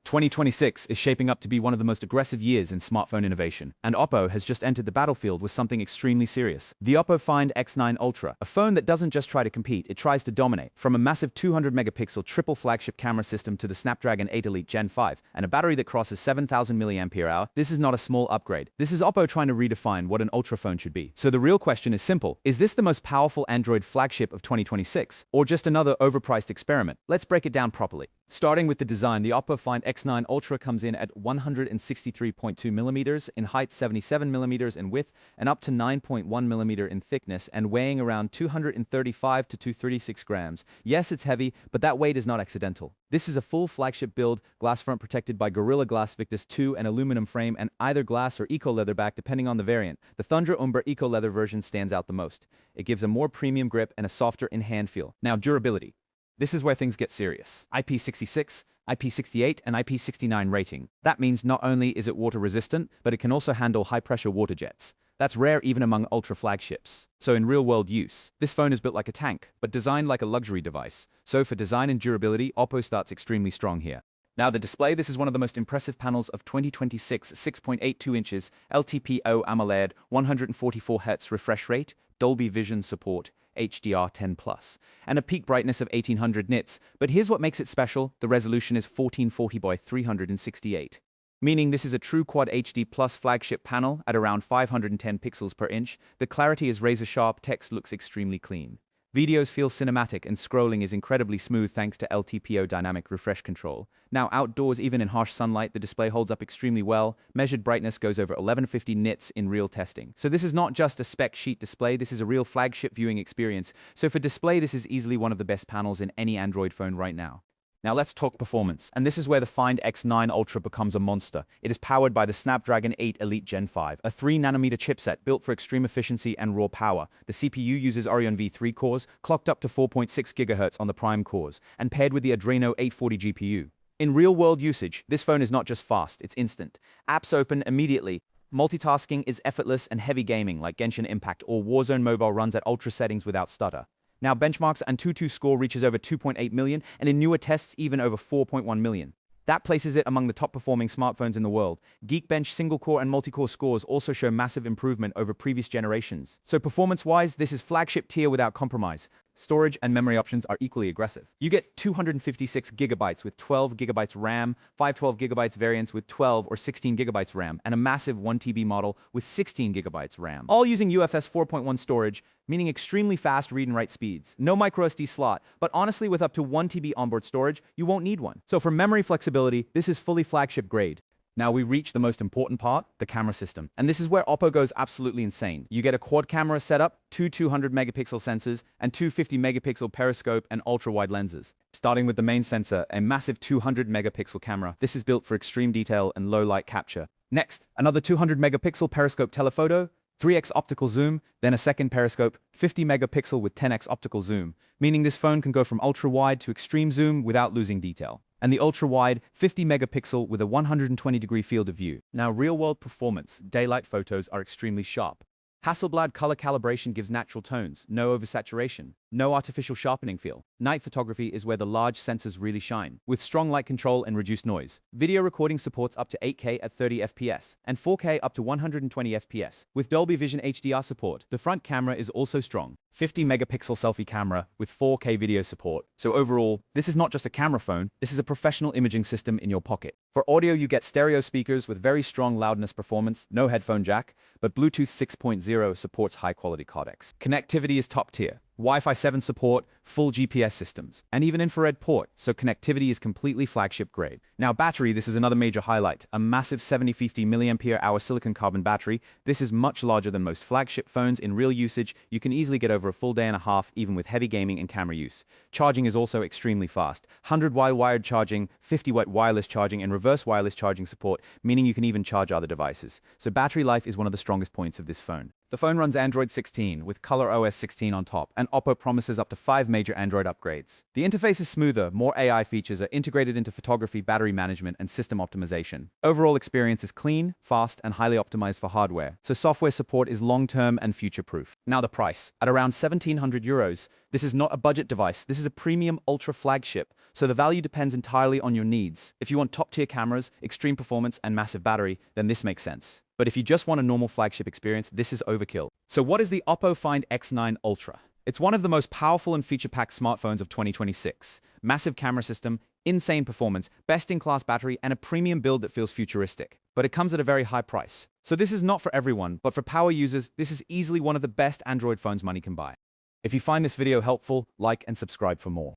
2026 is shaping up to be one of the most aggressive years in smartphone innovation, and Oppo has just entered the battlefield with something extremely serious. The Oppo Find X9 Ultra, a phone that doesn't just try to compete, it tries to dominate. From a massive 200-megapixel triple flagship camera system to the Snapdragon 8 Elite Gen 5, and a battery that crosses 7,000 mAh, this is not a small upgrade. This is Oppo trying to redefine what an Ultra phone should be. So the real question is simple. Is this the most powerful Android flagship of 2026, or just another overpriced experiment? Let's break it down properly. Starting with the design, the Oppo Find X9 Ultra comes in at 163.2 millimeters in height, 77 millimeters in width, and up to 9.1 millimeter in thickness, and weighing around 235 to 236 grams. Yes, it's heavy, but that weight is not accidental. This is a full flagship build, glass front protected by Gorilla Glass Victus 2 and aluminum frame, and either glass or eco leather back depending on the variant. The Thunder Umber eco leather version stands out the most. It gives a more premium grip and a softer in-hand feel. Now, durability. This is where things get serious. IP66, IP68, and IP69 rating. That means not only is it water resistant, but it can also handle high-pressure water jets. That's rare even among ultra flagships. So in real-world use, this phone is built like a tank, but designed like a luxury device. So for design and durability, Oppo starts extremely strong here. Now the display, this is one of the most impressive panels of 2026, 6.82 inches, LTPO AMOLED, 144 Hz refresh rate, Dolby Vision support, HDR10+, and a peak brightness of 1800 nits. But here's what makes it special. The resolution is 1440 by 368. Meaning this is a true Quad HD Plus flagship panel at around 510 pixels per inch. The clarity is razor sharp, text looks extremely clean. Videos feel cinematic and scrolling is incredibly smooth thanks to LTPO dynamic refresh control. Now outdoors, even in harsh sunlight, the display holds up extremely well. Measured brightness goes over 1150 nits in real testing. So this is not just a spec sheet display, this is a real flagship viewing experience. So for display, this is easily one of the best panels in any Android phone right now. Now let's talk performance, and this is where the Find X9 Ultra becomes a monster. It is powered by the Snapdragon 8 Elite Gen 5, a 3nm chipset built for extreme efficiency and raw power. The CPU uses Oryon V3 cores, clocked up to 4.6 GHz on the prime cores, and paired with the Adreno 840 GPU. In real-world usage, this phone is not just fast, it's instant. Apps open immediately. Multitasking is effortless, and heavy gaming like Genshin Impact or Warzone Mobile runs at ultra settings without stutter. Now benchmarks Antutu score reaches over 2.8 million, and in newer tests even over 4.1 million. That places it among the top-performing smartphones in the world. Geekbench single-core and multi-core scores also show massive improvement over previous generations. So performance-wise, this is flagship tier without compromise. Storage and memory options are equally aggressive. You get 256 gigabytes with 12 gigabytes RAM, 512 gigabytes variants with 12 or 16 gigabytes RAM, and a massive 1 TB model with 16 gigabytes RAM. All using UFS 4.1 storage, meaning extremely fast read and write speeds. No microSD slot, but honestly with up to 1 TB onboard storage, you won't need one. So for memory flexibility, this is fully flagship grade. Now we reach the most important part, the camera system. And this is where Oppo goes absolutely insane. You get a quad camera setup, two 200-megapixel sensors, and two 50-megapixel periscope and ultra-wide lenses. Starting with the main sensor, a massive 200-megapixel camera. This is built for extreme detail and low light capture. Next, another 200-megapixel periscope telephoto, 3x optical zoom, then a second periscope, 50 megapixel with 10x optical zoom, meaning this phone can go from ultra-wide to extreme zoom without losing detail. And the ultra-wide, 50 megapixel with a 120-degree field of view. Now real-world performance, daylight photos are extremely sharp. Hasselblad color calibration gives natural tones, no oversaturation, no artificial sharpening feel. Night photography is where the large sensors really shine, with strong light control and reduced noise. Video recording supports up to 8K at 30 FPS, and 4K up to 120 FPS. With Dolby Vision HDR support, the front camera is also strong. 50-megapixel selfie camera with 4K video support. So overall, this is not just a camera phone, this is a professional imaging system in your pocket. For audio, you get stereo speakers with very strong loudness performance, no headphone jack, but Bluetooth 6.0 supports high-quality codecs. Connectivity is top tier. Wi-Fi 7 support, full GPS systems, and even infrared port, so connectivity is completely flagship grade. Now battery, this is another major highlight. A massive 7050 mAh silicon carbon battery. This is much larger than most flagship phones. In real usage, you can easily get over a full day and a half, even with heavy gaming and camera use. Charging is also extremely fast. 100-watt wired charging, 50-watt wireless charging, and reverse wireless charging support, meaning you can even charge other devices. So battery life is one of the strongest points of this phone. The phone runs Android 16 with ColorOS 16 on top, and Oppo promises up to 5 major Android upgrades. The interface is smoother, more AI features are integrated into photography, battery management, and system optimization. Overall experience is clean, fast, and highly optimized for hardware, so software support is long-term and future-proof. Now the price. At around €1,700, this is not a budget device, this is a premium ultra flagship, So the value depends entirely on your needs. If you want top-tier cameras, extreme performance, and massive battery, then this makes sense. But if you just want a normal flagship experience, this is overkill. So what is the Oppo Find X9 Ultra? It's one of the most powerful and feature-packed smartphones of 2026. Massive camera system, insane performance, best-in-class battery, and a premium build that feels futuristic. But it comes at a very high price. So this is not for everyone, but for power users, this is easily one of the best Android phones money can buy. If you find this video helpful, like and subscribe for more.